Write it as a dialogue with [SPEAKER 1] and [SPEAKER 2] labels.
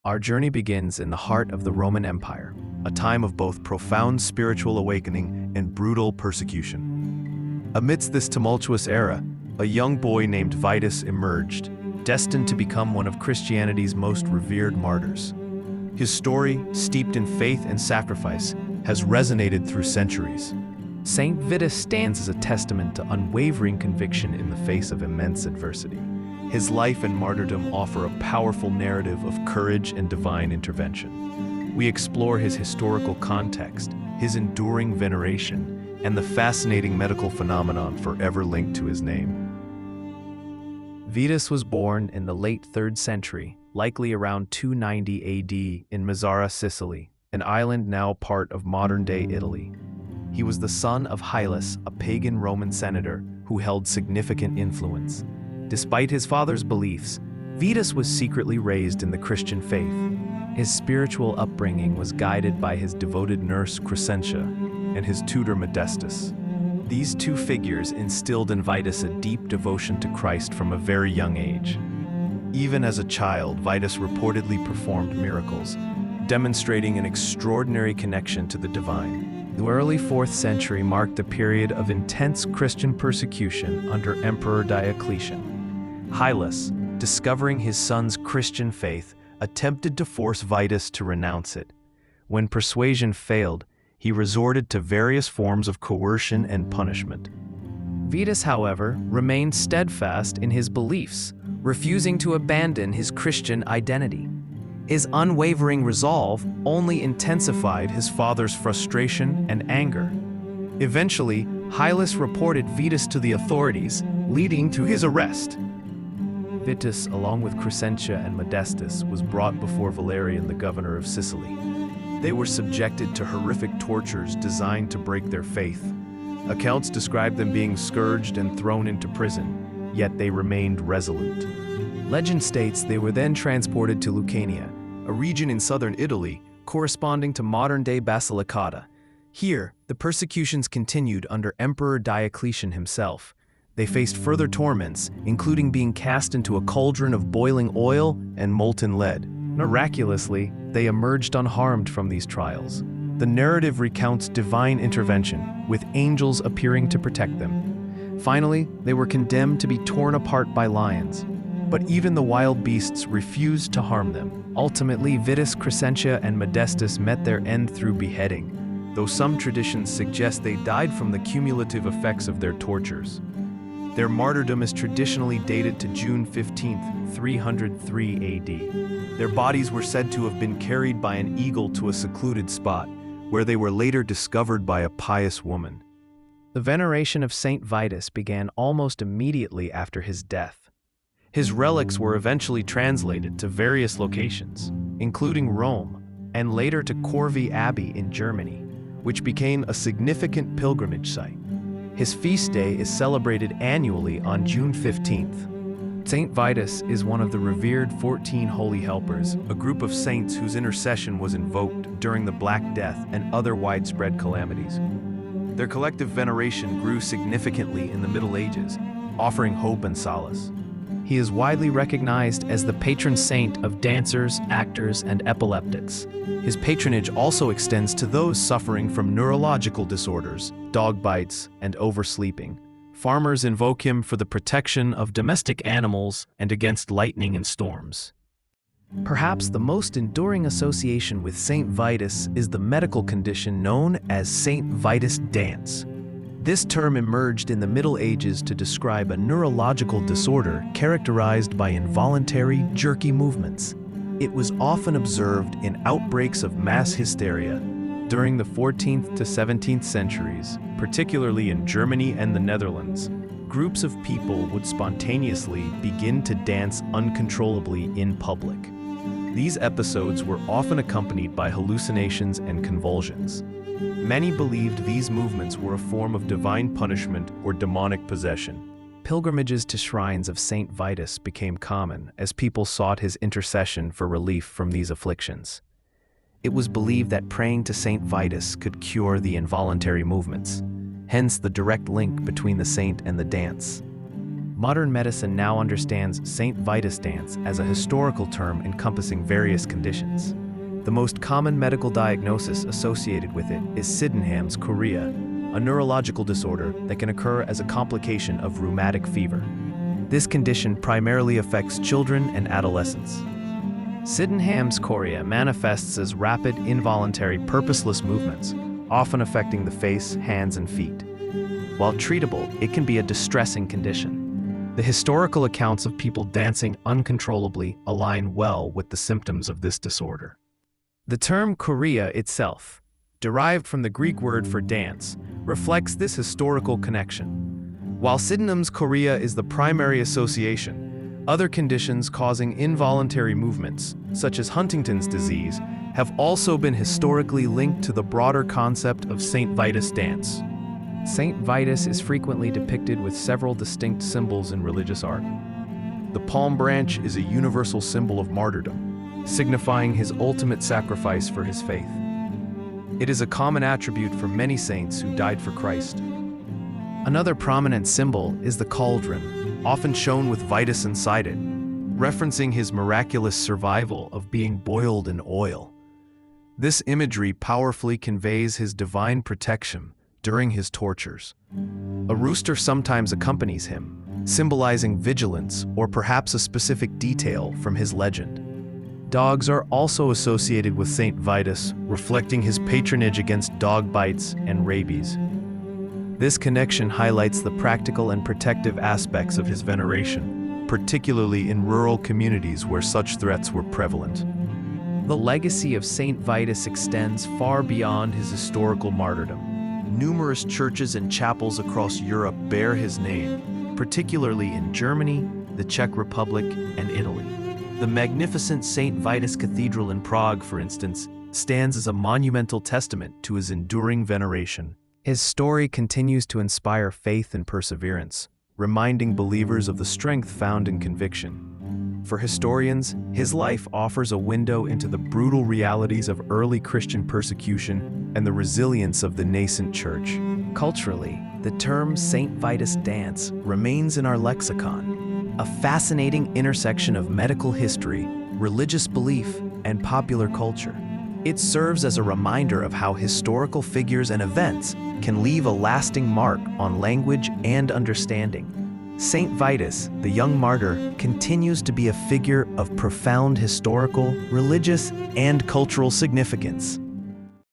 [SPEAKER 1] Our journey begins in the heart of the Roman Empire, a time of both profound spiritual awakening and brutal persecution. Amidst this tumultuous era, a young boy named Vitus emerged, destined to become one of Christianity's most revered martyrs. His story, steeped in faith and sacrifice, has resonated through centuries. Saint Vitus stands as a testament to unwavering conviction in the face of immense adversity. His life and martyrdom offer a powerful narrative of courage and divine intervention. We explore his historical context, his enduring veneration, and the fascinating medical phenomenon forever linked to his name. Vitus was born in the late 3rd century, likely around 290 AD, in Mazzara, Sicily, an island now part of modern-day Italy. He was the son of Hylas, a pagan Roman senator who held significant influence. Despite his father's beliefs, Vitus was secretly raised in the Christian faith. His spiritual upbringing was guided by his devoted nurse Crescentia and his tutor Modestus. These two figures instilled in Vitus a deep devotion to Christ from a very young age. Even as a child, Vitus reportedly performed miracles, demonstrating an extraordinary connection to the divine. The early 4th century marked a period of intense Christian persecution under Emperor Diocletian. Hylas, discovering his son's Christian faith, attempted to force Vitus to renounce it. When persuasion failed, he resorted to various forms of coercion and punishment. Vitus, however, remained steadfast in his beliefs, refusing to abandon his Christian identity. His unwavering resolve only intensified his father's frustration and anger. Eventually, Hylas reported Vitus to the authorities, leading to his arrest. Vitus, along with Crescentia and Modestus, was brought before Valerian, the governor of Sicily. They were subjected to horrific tortures designed to break their faith. Accounts describe them being scourged and thrown into prison, yet they remained resolute. Legend states they were then transported to Lucania, a region in southern Italy corresponding to modern-day Basilicata. Here, the persecutions continued under Emperor Diocletian himself. They faced further torments, including being cast into a cauldron of boiling oil and molten lead. Miraculously, they emerged unharmed from these trials. The narrative recounts divine intervention, with angels appearing to protect them. Finally, they were condemned to be torn apart by lions. But even the wild beasts refused to harm them. Ultimately, Vitus, Crescentia, and Modestus met their end through beheading, though some traditions suggest they died from the cumulative effects of their tortures. Their martyrdom is traditionally dated to June 15, 303 AD. Their bodies were said to have been carried by an eagle to a secluded spot, where they were later discovered by a pious woman. The veneration of Saint Vitus began almost immediately after his death. His relics were eventually translated to various locations, including Rome, and later to Corvey Abbey in Germany, which became a significant pilgrimage site. His feast day is celebrated annually on June 15th. Saint Vitus is one of the revered 14 Holy Helpers, a group of saints whose intercession was invoked during the Black Death and other widespread calamities. Their collective veneration grew significantly in the Middle Ages, offering hope and solace. He is widely recognized as the patron saint of dancers, actors, and epileptics. His patronage also extends to those suffering from neurological disorders, dog bites, and oversleeping. Farmers invoke him for the protection of domestic animals and against lightning and storms. Perhaps the most enduring association with Saint Vitus is the medical condition known as Saint Vitus dance. This term emerged in the Middle Ages to describe a neurological disorder characterized by involuntary, jerky movements. It was often observed in outbreaks of mass hysteria during the 14th to 17th centuries, particularly in Germany and the Netherlands. Groups of people would spontaneously begin to dance uncontrollably in public. These episodes were often accompanied by hallucinations and convulsions. Many believed these movements were a form of divine punishment or demonic possession. Pilgrimages to shrines of Saint Vitus became common as people sought his intercession for relief from these afflictions. It was believed that praying to Saint Vitus could cure the involuntary movements, hence the direct link between the saint and the dance. Modern medicine now understands Saint Vitus dance as a historical term encompassing various conditions. The most common medical diagnosis associated with it is Sydenham's chorea, a neurological disorder that can occur as a complication of rheumatic fever. This condition primarily affects children and adolescents. Sydenham's chorea manifests as rapid, involuntary, purposeless movements, often affecting the face, hands, and feet. While treatable, it can be a distressing condition. The historical accounts of people dancing uncontrollably align well with the symptoms of this disorder. The term chorea itself, derived from the Greek word for dance, reflects this historical connection. While Sydenham's chorea is the primary association, other conditions causing involuntary movements, such as Huntington's disease, have also been historically linked to the broader concept of Saint Vitus dance. Saint Vitus is frequently depicted with several distinct symbols in religious art. The palm branch is a universal symbol of martyrdom, signifying his ultimate sacrifice for his faith. It is a common attribute for many saints who died for Christ. Another prominent symbol is the cauldron, often shown with Vitus inside it, referencing his miraculous survival of being boiled in oil. This imagery powerfully conveys his divine protection during his tortures. A rooster sometimes accompanies him, symbolizing vigilance or perhaps a specific detail from his legend. Dogs are also associated with Saint Vitus, reflecting his patronage against dog bites and rabies. This connection highlights the practical and protective aspects of his veneration, particularly in rural communities where such threats were prevalent. The legacy of Saint Vitus extends far beyond his historical martyrdom. Numerous churches and chapels across Europe bear his name, particularly in Germany, the Czech Republic, and Italy. The magnificent Saint Vitus Cathedral in Prague, for instance, stands as a monumental testament to his enduring veneration. His story continues to inspire faith and perseverance, reminding believers of the strength found in conviction. For historians, his life offers a window into the brutal realities of early Christian persecution and the resilience of the nascent church. Culturally, the term Saint Vitus dance remains in our lexicon, a fascinating intersection of medical history, religious belief, and popular culture. It serves as a reminder of how historical figures and events can leave a lasting mark on language and understanding. Saint Vitus, the young martyr, continues to be a figure of profound historical, religious, and cultural significance.